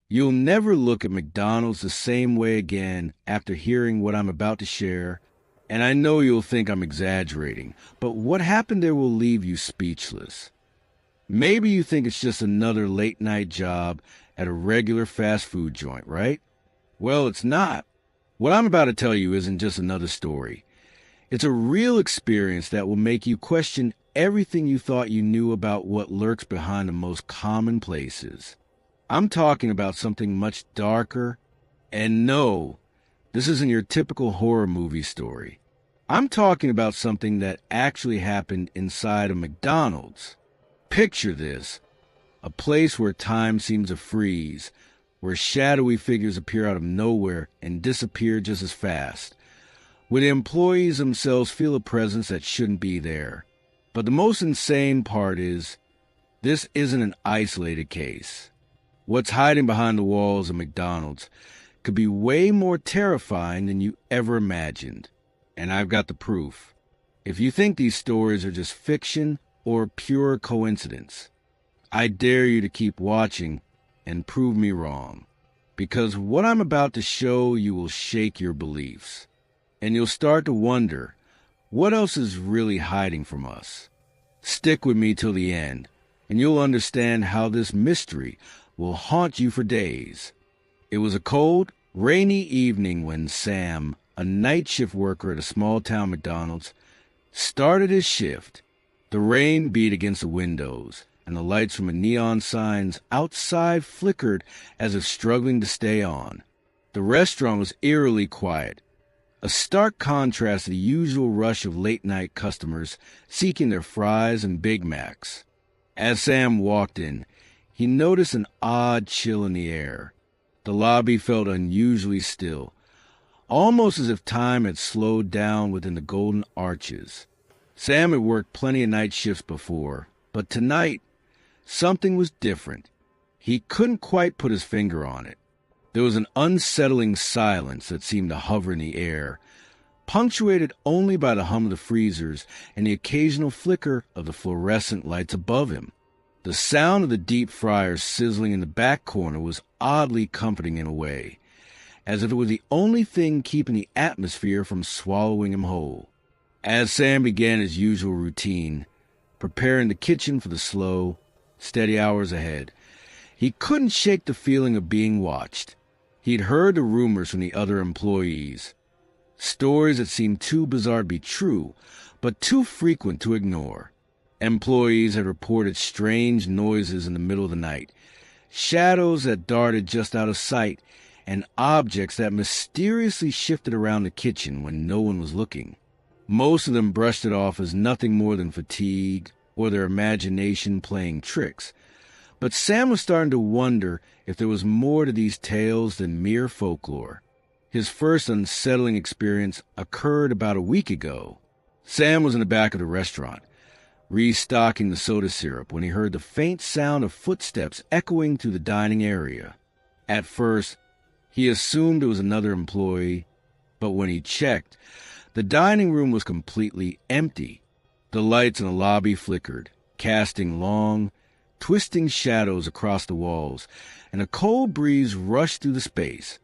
You'll never look at McDonald's the same way again after hearing what I'm about to share, and I know you'll think I'm exaggerating, but what happened there will leave you speechless. Maybe you think it's just another late-night job at a regular fast food joint, right? Well, it's not. What I'm about to tell you isn't just another story. It's a real experience that will make you question everything you thought you knew about what lurks behind the most common places. I'm talking about something much darker, and no, this isn't your typical horror movie story. I'm talking about something that actually happened inside a McDonald's. Picture this, a place where time seems to freeze, where shadowy figures appear out of nowhere and disappear just as fast, where the employees themselves feel a presence that shouldn't be there. But the most insane part is, this isn't an isolated case. What's hiding behind the walls of McDonald's could be way more terrifying than you ever imagined. And I've got the proof. If you think these stories are just fiction or pure coincidence, I dare you to keep watching and prove me wrong. Because what I'm about to show you will shake your beliefs. And you'll start to wonder, what else is really hiding from us? Stick with me till the end, and you'll understand how this mystery will haunt you for days. It was a cold, rainy evening when Sam, a night shift worker at a small-town McDonald's, started his shift. The rain beat against the windows, and the lights from the neon signs outside flickered as if struggling to stay on. The restaurant was eerily quiet, a stark contrast to the usual rush of late-night customers seeking their fries and Big Macs. As Sam walked in, he noticed an odd chill in the air. The lobby felt unusually still, almost as if time had slowed down within the golden arches. Sam had worked plenty of night shifts before, but tonight, something was different. He couldn't quite put his finger on it. There was an unsettling silence that seemed to hover in the air, punctuated only by the hum of the freezers and the occasional flicker of the fluorescent lights above him. The sound of the deep fryers sizzling in the back corner was oddly comforting in a way, as if it was the only thing keeping the atmosphere from swallowing him whole. As Sam began his usual routine, preparing the kitchen for the slow, steady hours ahead, he couldn't shake the feeling of being watched. He'd heard the rumors from the other employees, stories that seemed too bizarre to be true, but too frequent to ignore. Employees had reported strange noises in the middle of the night, shadows that darted just out of sight, and objects that mysteriously shifted around the kitchen when no one was looking. Most of them brushed it off as nothing more than fatigue or their imagination playing tricks. But Sam was starting to wonder if there was more to these tales than mere folklore. His first unsettling experience occurred about a week ago. Sam was in the back of the restaurant, restocking the soda syrup, when he heard the faint sound of footsteps echoing through the dining area. At first, he assumed it was another employee, but when he checked, the dining room was completely empty. The lights in the lobby flickered, casting long, twisting shadows across the walls, and a cold breeze rushed through the space,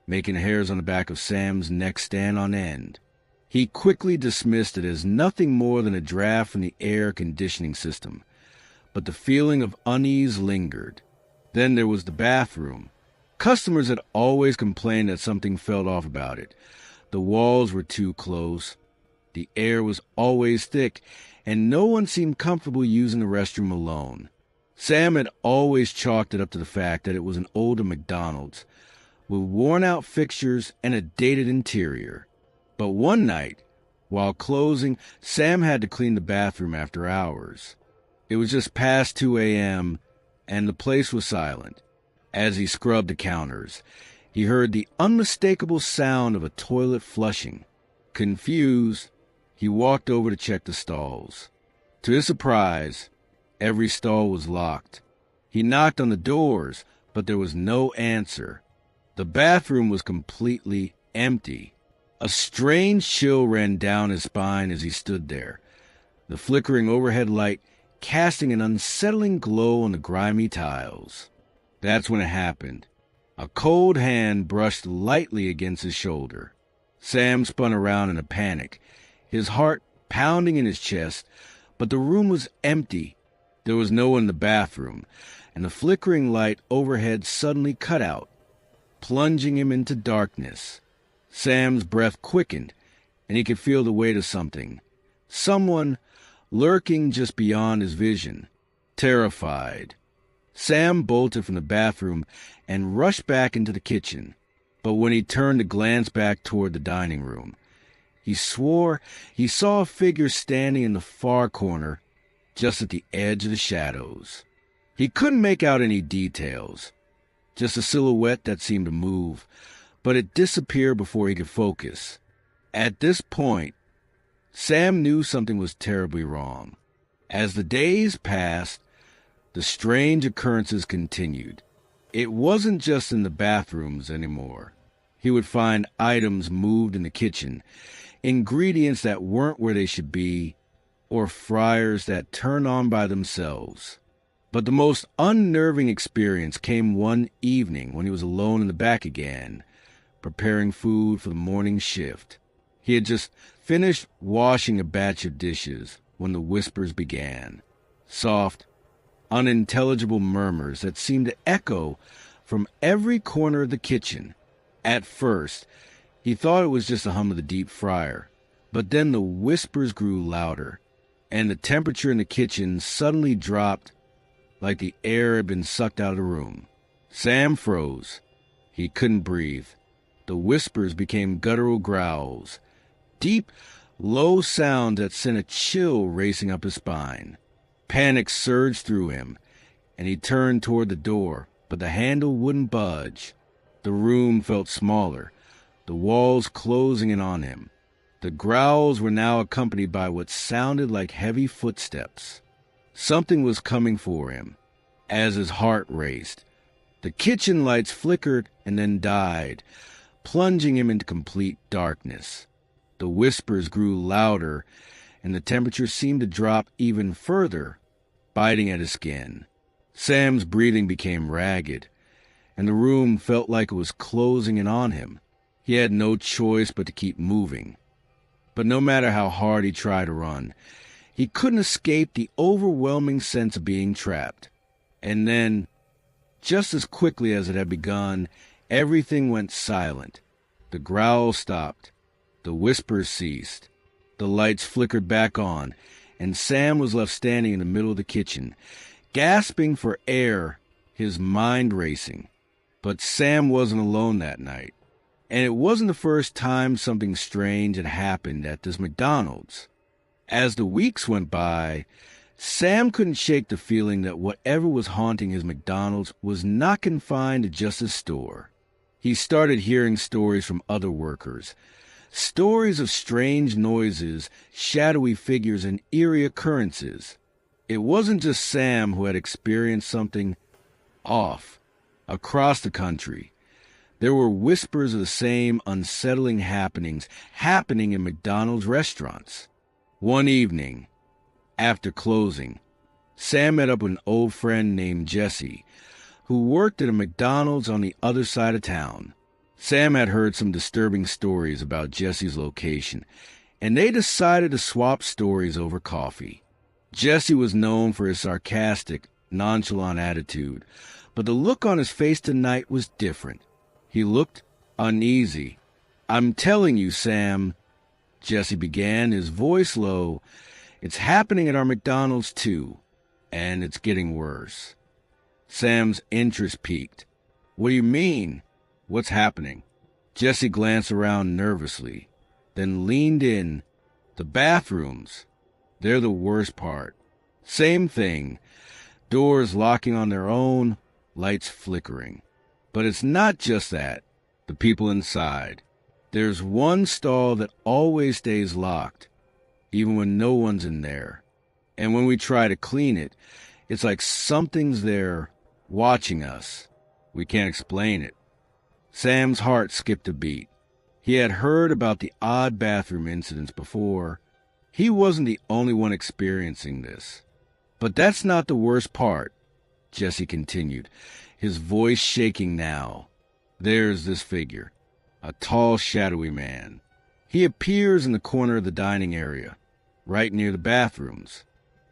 making the hairs on the back of Sam's neck stand on end. He quickly dismissed it as nothing more than a draft from the air conditioning system, but the feeling of unease lingered. Then there was the bathroom. Customers had always complained that something felt off about it. The walls were too close, the air was always thick, and no one seemed comfortable using the restroom alone. Sam had always chalked it up to the fact that it was an older McDonald's, with worn-out fixtures and a dated interior. But one night, while closing, Sam had to clean the bathroom after hours. It was just past 2 a.m., and the place was silent. As he scrubbed the counters, he heard the unmistakable sound of a toilet flushing. Confused, he walked over to check the stalls. To his surprise, every stall was locked. He knocked on the doors, but there was no answer. The bathroom was completely empty. A strange chill ran down his spine as he stood there, the flickering overhead light casting an unsettling glow on the grimy tiles. That's when it happened. A cold hand brushed lightly against his shoulder. Sam spun around in a panic, his heart pounding in his chest, but the room was empty. There was no one in the bathroom, and the flickering light overhead suddenly cut out, plunging him into darkness. Sam's breath quickened, and he could feel the weight of something. Someone lurking just beyond his vision. Terrified, Sam bolted from the bathroom and rushed back into the kitchen. But when he turned to glance back toward the dining room, he swore he saw a figure standing in the far corner, just at the edge of the shadows. He couldn't make out any details, just a silhouette that seemed to move, but it disappeared before he could focus. At this point, Sam knew something was terribly wrong. As the days passed, the strange occurrences continued. It wasn't just in the bathrooms anymore. He would find items moved in the kitchen, ingredients that weren't where they should be, or fryers that turned on by themselves. But the most unnerving experience came one evening when he was alone in the back again, preparing food for the morning shift. He had just finished washing a batch of dishes when the whispers began. Soft, unintelligible murmurs that seemed to echo from every corner of the kitchen. At first, he thought it was just the hum of the deep fryer, but then the whispers grew louder, and the temperature in the kitchen suddenly dropped like the air had been sucked out of the room. Sam froze. He couldn't breathe. The whispers became guttural growls, deep, low sounds that sent a chill racing up his spine. Panic surged through him, and he turned toward the door, but the handle wouldn't budge. The room felt smaller, the walls closing in on him. The growls were now accompanied by what sounded like heavy footsteps. Something was coming for him. As his heart raced, the kitchen lights flickered and then died, plunging him into complete darkness. The whispers grew louder, and the temperature seemed to drop even further, biting at his skin. Sam's breathing became ragged, and the room felt like it was closing in on him. He had no choice but to keep moving. But no matter how hard he tried to run, he couldn't escape the overwhelming sense of being trapped. And then, just as quickly as it had begun, everything went silent. The growls stopped. The whispers ceased. The lights flickered back on, and Sam was left standing in the middle of the kitchen, gasping for air, his mind racing. But Sam wasn't alone that night. And it wasn't the first time something strange had happened at this McDonald's. As the weeks went by, Sam couldn't shake the feeling that whatever was haunting his McDonald's was not confined to just his store. He started hearing stories from other workers, stories of strange noises, shadowy figures, and eerie occurrences. It wasn't just Sam who had experienced something off. Across the country, there were whispers of the same unsettling happenings happening in McDonald's restaurants. One evening, after closing, Sam met up with an old friend named Jesse, who worked at a McDonald's on the other side of town. Sam had heard some disturbing stories about Jesse's location, and they decided to swap stories over coffee. Jesse was known for his sarcastic, nonchalant attitude, but the look on his face tonight was different. He looked uneasy. "I'm telling you, Sam," Jesse began, his voice low, "it's happening at our McDonald's too, and it's getting worse." Sam's interest peaked. "What do you mean? What's happening?" Jesse glanced around nervously, then leaned in. "The bathrooms. They're the worst part. Same thing. Doors locking on their own, lights flickering. But it's not just that. The people inside. There's one stall that always stays locked, even when no one's in there. And when we try to clean it, it's like something's there, watching us. We can't explain it." Sam's heart skipped a beat. He had heard about the odd bathroom incidents before. He wasn't the only one experiencing this. "But that's not the worst part," Jesse continued, his voice shaking now. There's this figure, a tall, shadowy man. He appears in the corner of the dining area, right near the bathrooms.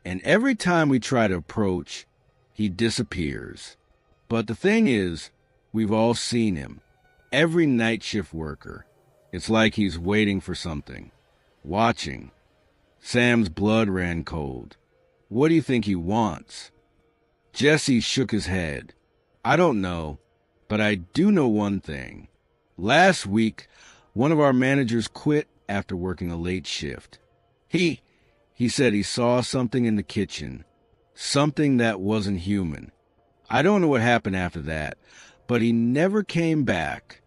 And every time we try to approach, he disappears. But the thing is, we've all seen him. Every night shift worker. It's like he's waiting for something. Watching. Sam's blood ran cold. What do you think he wants? Jesse shook his head. I don't know, but I do know one thing. Last week, one of our managers quit after working a late shift. He said he saw something in the kitchen, something that wasn't human. I don't know what happened after that, but he never came back.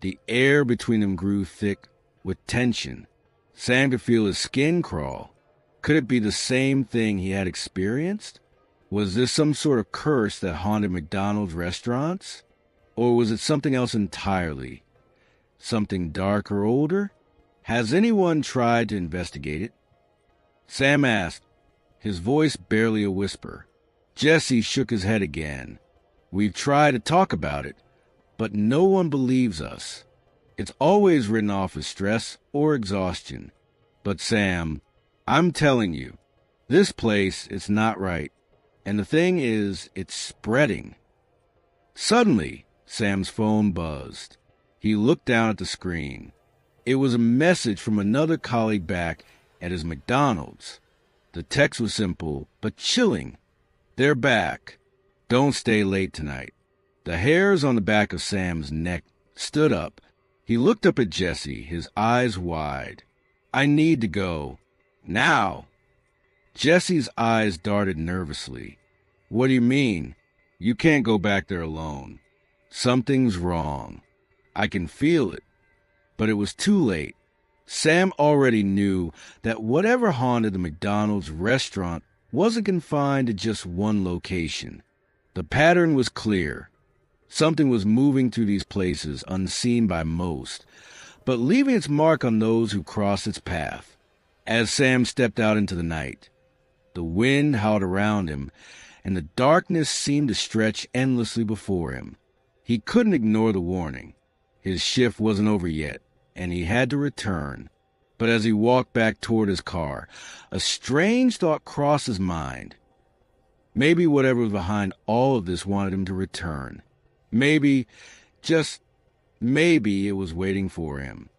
The air between them grew thick with tension. Sam could feel his skin crawl. Could it be the same thing he had experienced? Was this some sort of curse that haunted McDonald's restaurants? Or was it something else entirely? Something darker, older? Has anyone tried to investigate it? Sam asked, his voice barely a whisper. Jesse shook his head again. We've tried to talk about it, but no one believes us. It's always written off as stress or exhaustion. But Sam, I'm telling you, this place is not right. And the thing is, it's spreading. Suddenly, Sam's phone buzzed. He looked down at the screen. It was a message from another colleague back at his McDonald's. The text was simple, but chilling. They're back. Don't stay late tonight. The hairs on the back of Sam's neck stood up. He looked up at Jesse, his eyes wide. I need to go. Now. Jesse's eyes darted nervously. What do you mean? You can't go back there alone. Something's wrong. I can feel it. But it was too late. Sam already knew that whatever haunted the McDonald's restaurant wasn't confined to just one location. The pattern was clear. Something was moving through these places unseen by most, but leaving its mark on those who crossed its path. As Sam stepped out into the night, the wind howled around him, and the darkness seemed to stretch endlessly before him. He couldn't ignore the warning. His shift wasn't over yet, and he had to return. But as he walked back toward his car, a strange thought crossed his mind. Maybe whatever was behind all of this wanted him to return. Maybe, just maybe, it was waiting for him.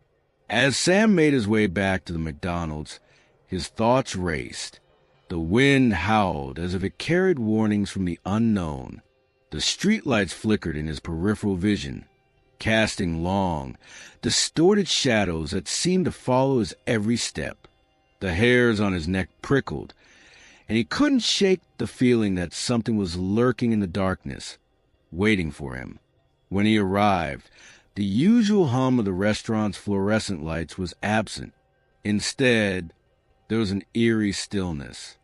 As Sam made his way back to the McDonald's, his thoughts raced. The wind howled as if it carried warnings from the unknown. The streetlights flickered in his peripheral vision, casting long, distorted shadows that seemed to follow his every step. The hairs on his neck prickled, and he couldn't shake the feeling that something was lurking in the darkness, waiting for him. When he arrived, the usual hum of the restaurant's fluorescent lights was absent. Instead, there was an eerie stillness.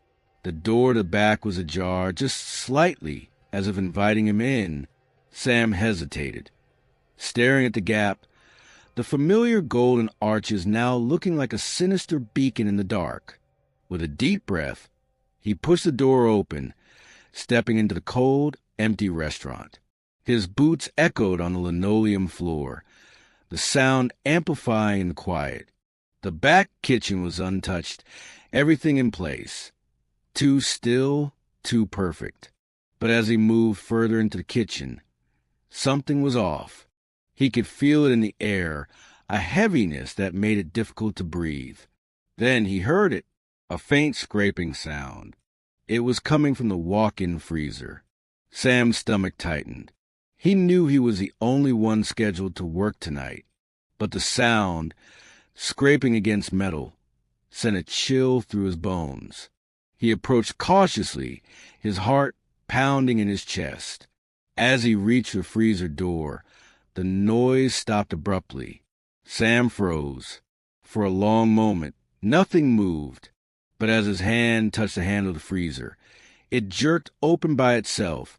The door to the back was ajar, just slightly, as if inviting him in. Sam hesitated, staring at the gap, the familiar golden arches now looking like a sinister beacon in the dark. With a deep breath, he pushed the door open, stepping into the cold, empty restaurant. His boots echoed on the linoleum floor, the sound amplifying the quiet. The back kitchen was untouched, everything in place. Too still, too perfect. But as he moved further into the kitchen, something was off. He could feel it in the air, a heaviness that made it difficult to breathe. Then he heard it, a faint scraping sound. It was coming from the walk-in freezer. Sam's stomach tightened. He knew he was the only one scheduled to work tonight, but the sound, scraping against metal, sent a chill through his bones. He approached cautiously, his heart pounding in his chest. As he reached the freezer door, the noise stopped abruptly. Sam froze. For a long moment, nothing moved, but as his hand touched the handle of the freezer, it jerked open by itself,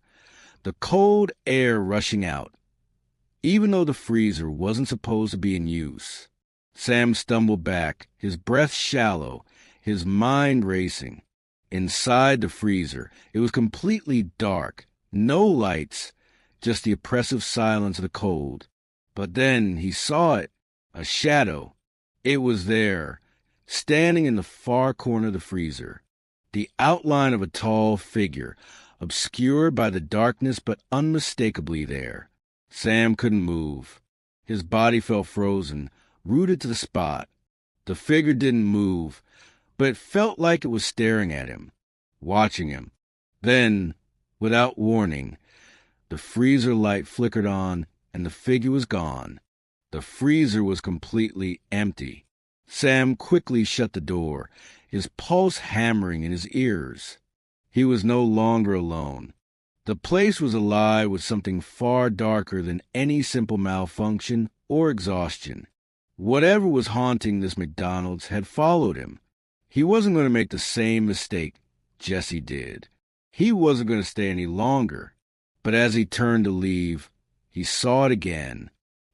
the cold air rushing out. Even though the freezer wasn't supposed to be in use, Sam stumbled back, his breath shallow, his mind racing. Inside the freezer, it was completely dark, no lights, just the oppressive silence of the cold. But then he saw it, a shadow. It was there, standing in the far corner of the freezer, the outline of a tall figure, obscured by the darkness but unmistakably there. Sam couldn't move. His body felt frozen, rooted to the spot. The figure didn't move, but it felt like it was staring at him, watching him. Then, without warning, the freezer light flickered on, and the figure was gone. The freezer was completely empty. Sam quickly shut the door, his pulse hammering in his ears. He was no longer alone. The place was alive with something far darker than any simple malfunction or exhaustion. Whatever was haunting this McDonald's had followed him. He wasn't going to make the same mistake Jesse did. He wasn't going to stay any longer. But as he turned to leave, he saw it again.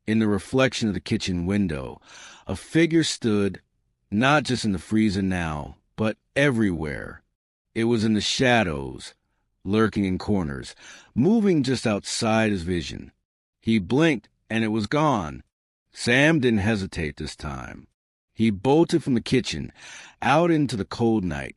In the reflection of the kitchen window, a figure stood, not just in the freezer now, but everywhere. It was in the shadows, lurking in corners, moving just outside his vision. He blinked, and it was gone. Sam didn't hesitate this time. He bolted from the kitchen, out into the cold night,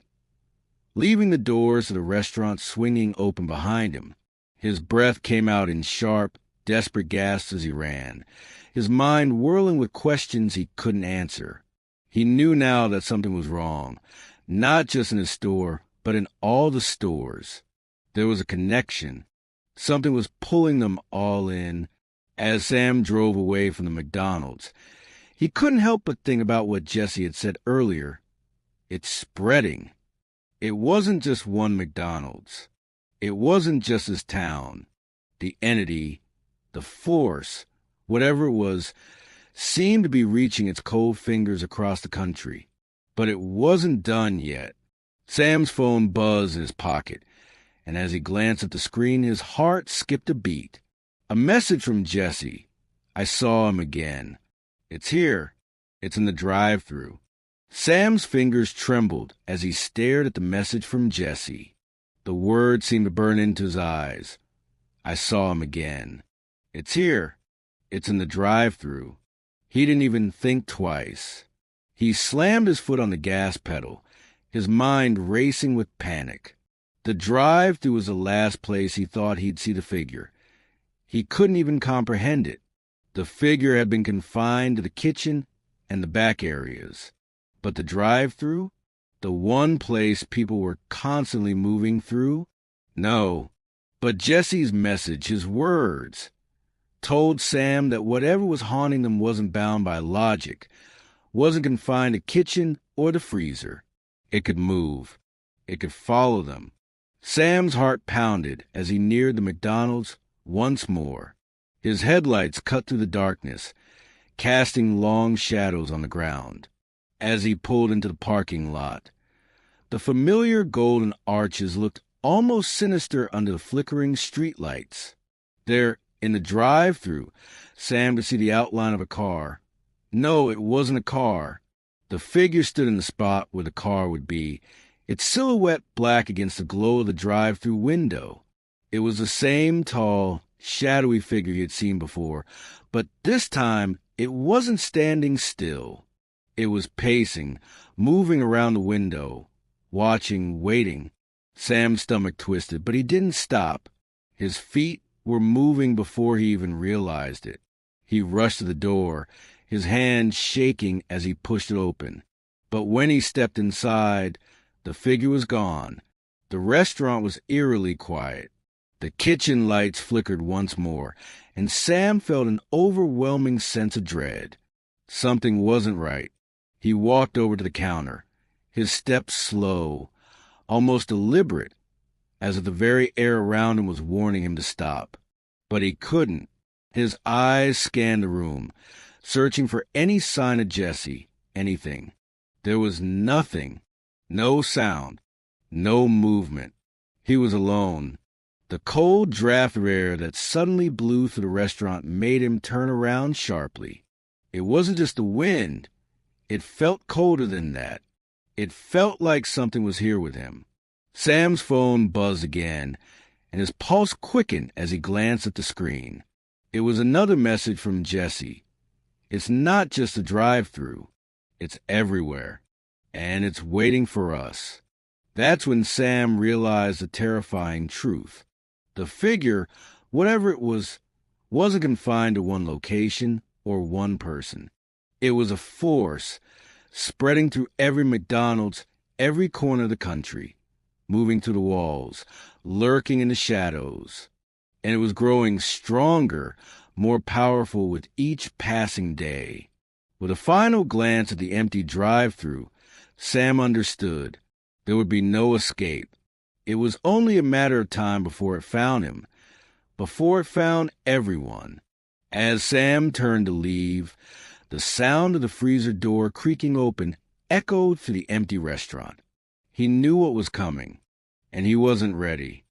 leaving the doors of the restaurant swinging open behind him. His breath came out in sharp, desperate gasps as he ran, his mind whirling with questions he couldn't answer. He knew now that something was wrong, not just in his store, but in all the stores. There was a connection. Something was pulling them all in. As Sam drove away from the McDonald's, he couldn't help but think about what Jesse had said earlier. It's spreading. It wasn't just one McDonald's. It wasn't just his town. The entity, the force, whatever it was, seemed to be reaching its cold fingers across the country. But it wasn't done yet. Sam's phone buzzed in his pocket, and as he glanced at the screen, his heart skipped a beat. A message from Jesse. I saw him again. It's here. It's in the drive-thru. Sam's fingers trembled as he stared at the message from Jesse. The words seemed to burn into his eyes. I saw him again. It's here. It's in the drive-thru. He didn't even think twice. He slammed his foot on the gas pedal, his mind racing with panic. The drive-thru was the last place he thought he'd see the figure. He couldn't even comprehend it. The figure had been confined to the kitchen and the back areas. But the drive-thru? The one place people were constantly moving through? No. But Jesse's message, his words, told Sam that whatever was haunting them wasn't bound by logic, wasn't confined to kitchen or the freezer. It could move. It could follow them. Sam's heart pounded as he neared the McDonald's once more. His headlights cut through the darkness, casting long shadows on the ground. As he pulled into the parking lot, the familiar golden arches looked almost sinister under the flickering streetlights. There, in the drive-thru, Sam could see the outline of a car. No, it wasn't a car. The figure stood in the spot where the car would be, its silhouette black against the glow of the drive-thru window. It was the same tall, shadowy figure he had seen before, but this time it wasn't standing still. It was pacing, moving around the window, watching, waiting. Sam's stomach twisted, but he didn't stop. His feet were moving before he even realized it. He rushed to the door, his hand shaking as he pushed it open. But when he stepped inside, the figure was gone. The restaurant was eerily quiet. The kitchen lights flickered once more, and Sam felt an overwhelming sense of dread. Something wasn't right. He walked over to the counter, his steps slow, almost deliberate, as if the very air around him was warning him to stop. But he couldn't. His eyes scanned the room, searching for any sign of Jesse, anything. There was nothing, no sound, no movement. He was alone. The cold draft of air that suddenly blew through the restaurant made him turn around sharply. It wasn't just the wind. It felt colder than that. It felt like something was here with him. Sam's phone buzzed again, and his pulse quickened as he glanced at the screen. It was another message from Jesse. It's not just a drive-through. It's everywhere, and it's waiting for us. That's when Sam realized the terrifying truth. The figure, whatever it was, wasn't confined to one location or one person. It was a force spreading through every McDonald's, every corner of the country, moving through the walls, lurking in the shadows. And it was growing stronger, more powerful with each passing day. With a final glance at the empty drive-thru, Sam understood there would be no escape. It was only a matter of time before it found him, before it found everyone. As Sam turned to leave, the sound of the freezer door creaking open echoed through the empty restaurant. He knew what was coming, and he wasn't ready.